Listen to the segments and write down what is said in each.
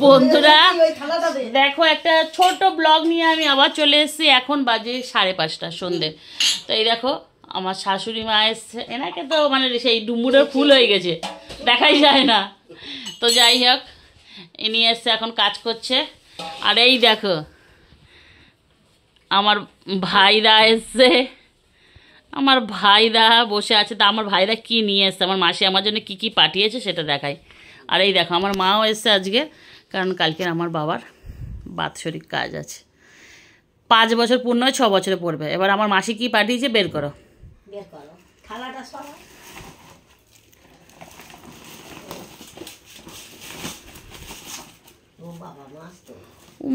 বন্ধুরা দেখো একটা ছোট ব্লগ নিয়ে আমি আবার চলে এসেছি। এখন বাজে 5:30 সন্ধে। তো এই দেখো আমার শাশুড়ি মা এসছে, এনাকে তো মানে সেই ডুমুরের ফুল হয়ে গেছে, দেখাই যায় না। তো যাই হোক, ইনি এসছে এখন কাজ করছে। আর এই দেখো আমার ভাইরা এসছে, আমার ভাইরা বসে আছে। তা আমার ভাইরা কি নিয়ে এসছে, আমার মাসি আমার জন্য কি কি পাঠিয়েছে সেটা দেখাই। আর এই দেখো আমার মাও এসছে আজকে, কারণ কালকে আমার বাবার বাৎসরিক কাজ আছে। 5 বছর পূর্ণ হয়, 6 বছরে পড়বে। এবার আমার মাসি কি পাঠিয়েছে বের করো।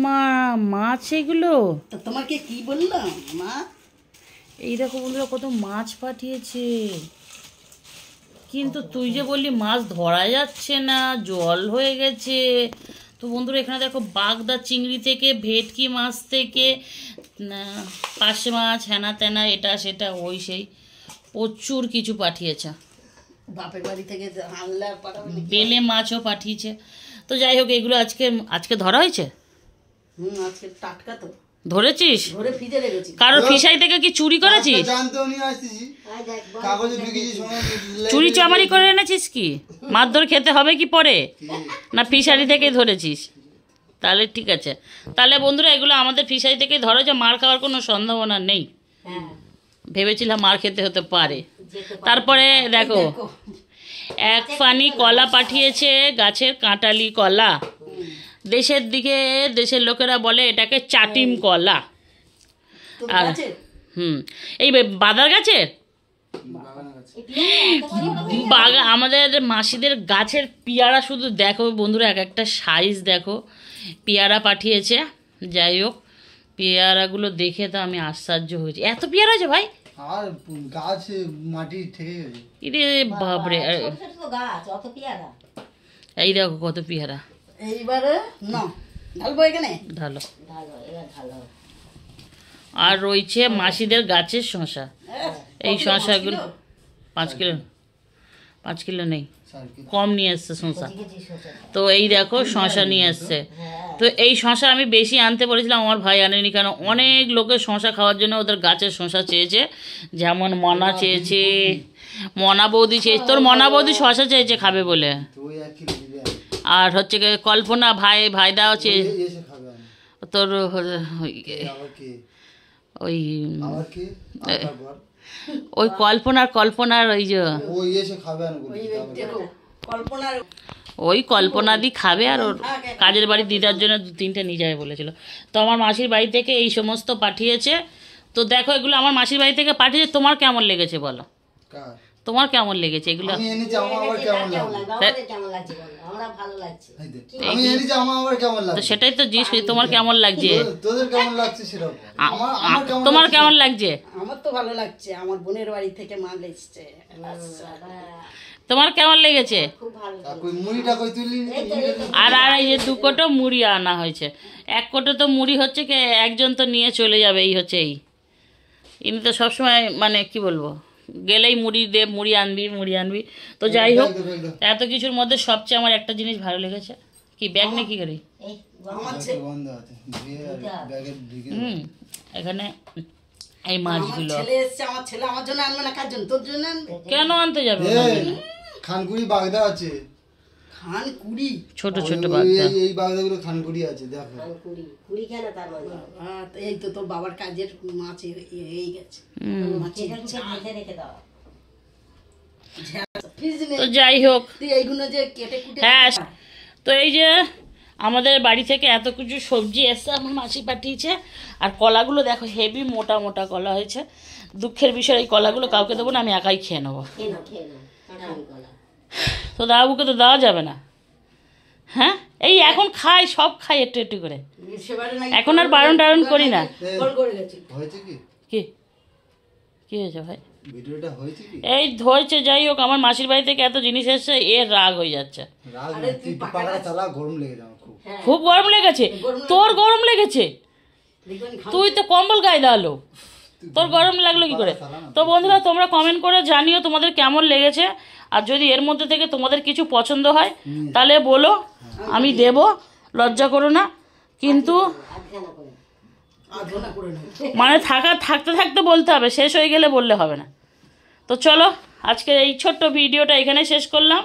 মা মাছ এগুলো তোমাকে কি বললাম মা? এই দেখো বন্ধুরা কত মাছ পাঠিয়েছে, কিন্তু তুই যে বললি মাছ ধরা যাচ্ছে না, জল হয়ে গেছে। তো বন্ধুরা এখানে দেখো বাগদা চিংড়ি থেকে, ভেটকি মাছ থেকে, পার্শে মাছ, হেনা তেনা, এটা সেটা ওই সেই প্রচুর কিছু পাঠিয়েছে। বাপের বাড়ি থেকে আনলে বেলে মাছও পাঠিয়েছে। তো যাই হোক এগুলো আজকে ধরা হয়েছে। আজকে টাটকা তো ধরেছিস? ধরে ফ্রিজে রেখেছি। কারোর ফিশারি থেকে কি চুরি করেছিস? চুরি চামারি করে এনেছিস কি? মারধর খেতে হবে কি পরে? না ফিশারি থেকে ধরেছিস? তাহলে ঠিক আছে। তাহলে বন্ধুরা এগুলো আমাদের ফিশারি থেকে ধরেছে, মার খাওয়ার কোনো সম্ভাবনা নেই। ভেবেছিলাম মার খেতে হতে পারে। তারপরে দেখো এক ফানি কলা পাঠিয়েছে, গাছের কাঁটালি কলা। দেশের দিকে দেশের লোকেরা বলে এটাকে চাটিম কলা। আর এই বাদার গাছের আমাদের মাসিদের গাছের পেয়ারা শুধু দেখো বন্ধুরা, এক একটা সাইজ দেখো। পেয়ারা পাঠিয়েছে। যাই হোক পেয়ারাগুলো দেখে তো আমি আশ্চর্য হয়েছি, এত পেয়ারা আছে ভাই। আর গাছ মাটি থেকে গেছে। ইরে বাপরে, এই দেখো কত পেয়ারা। এইবারে না ঢালবো, এখানে ঢালো। আর রয়েছে মাসিদের গাছের শসা। এই শসাগুলো 5 কিলো নেই, কম নিয়ে এসছে শসা। তো এই দেখো শসা নিয়ে এসছে। তো এই শসা আমি বেশি আনতে বলেছিলাম, আমার ভাই আনেনি, কেন অনেক লোকের শসা খাওয়ার জন্য ওদের গাছের শসা চেয়েছে। যেমন মনা চেয়েছে, মনা বৌদি চেয়েছে, তোর মনা বৌদি শসা চেয়েছে খাবে বলে। আর হচ্ছে কল্পনা ভাইদাও চেয়ে, তোর ওই কল্পনার ওই যে ওই কল্পনা দি খাবে, আর ওর কাজের বাড়ি দিদার জন্য 2-3টে নিয়ে যাবে বলেছিল। তো আমার মাসির বাড়ি থেকে এই সমস্ত পাঠিয়েছে। তো দেখো এগুলো আমার মাসির বাড়ি থেকে পাঠিয়েছে, তোমার কেমন লেগেছে বলো? তোমার কেমন লেগেছে এগুলো? সেটাই তো জিজ্ঞেস করি, তোমার কেমন লাগছে? তোমার কেমন লাগছে? আমার তো ভালো লাগছে, আমার বোনের বাড়ি থেকে মাল এসছে। তোমার কেমন লেগেছে? আর এই যে 2 কোটো মুড়ি আনা হয়েছে। 1 কোটো তো মুড়ি হচ্ছে কি একজন তো নিয়ে চলে যাবে, এই হচ্ছে এই। ইনি তো সবসময় মানে কি বলবো, গেলেই মুড়ি আনবি। তো যাই হোক এত কিছুর মধ্যে সবচেয়ে আমার একটা জিনিস ভালো লেগেছে। কি ব্যাগ নিয়ে কি করি? এখানে এই মাছগুলো কেন আনতে যাবে? খানকুড়ি বাগদা আছে, খানকুড়ি ছোট ছোট বাগদা। এই বাগদাগুলো খানকুড়ি আছে, দেখো। কুড়ি কেন তার মানে? এই তো তোর বাবার কাজের মাছ এই গেছে। তো যাই হোক এইগুলো যে কেটে কুটে, হ্যাঁ। তো এই যে আমাদের বাড়ি থেকে এত কিছু সবজি এসছে, আমার মাসি পাঠিয়েছে। আর কলাগুলো দেখো হেভি মোটা মোটা কলা হয়েছে। দুঃখের বিষয় এই কলাগুলো কাউকে দেবো না, আমি একাই খেয়ে নেবো। তো দাবুকে তো দেওয়া যাবে না। হ্যাঁ এই এখন সব খাই একটু একটু করে, এখন আর বারণ টারণ করি না। কি হয়েছে ভাই? এই ধরেছে। যাই হোক আমার মাসির বাড়ি থেকে এত জিনিস এসছে, এর রাগ হয়ে যাচ্ছে। খুব গরম লেগেছে? তোর গরম লেগেছে? তুই তো কম্বল গায়ে দাঁড়ালো, তোর গরম লাগলো কি করে? তো বন্ধুরা তোমরা কমেন্ট করে জানিও তোমাদের কেমন লেগেছে। আর যদি এর মধ্যে থেকে তোমাদের কিছু পছন্দ হয় তাহলে বলো, আমি দেব। লজ্জা করো না, কিন্তু আধনা করে নেয়। মানে থাকতে থাকতে বলতে হবে, শেষ হয়ে গেলে বললে হবে না। তো চলো আজকের এই ছোট্ট ভিডিওটা এখানে শেষ করলাম।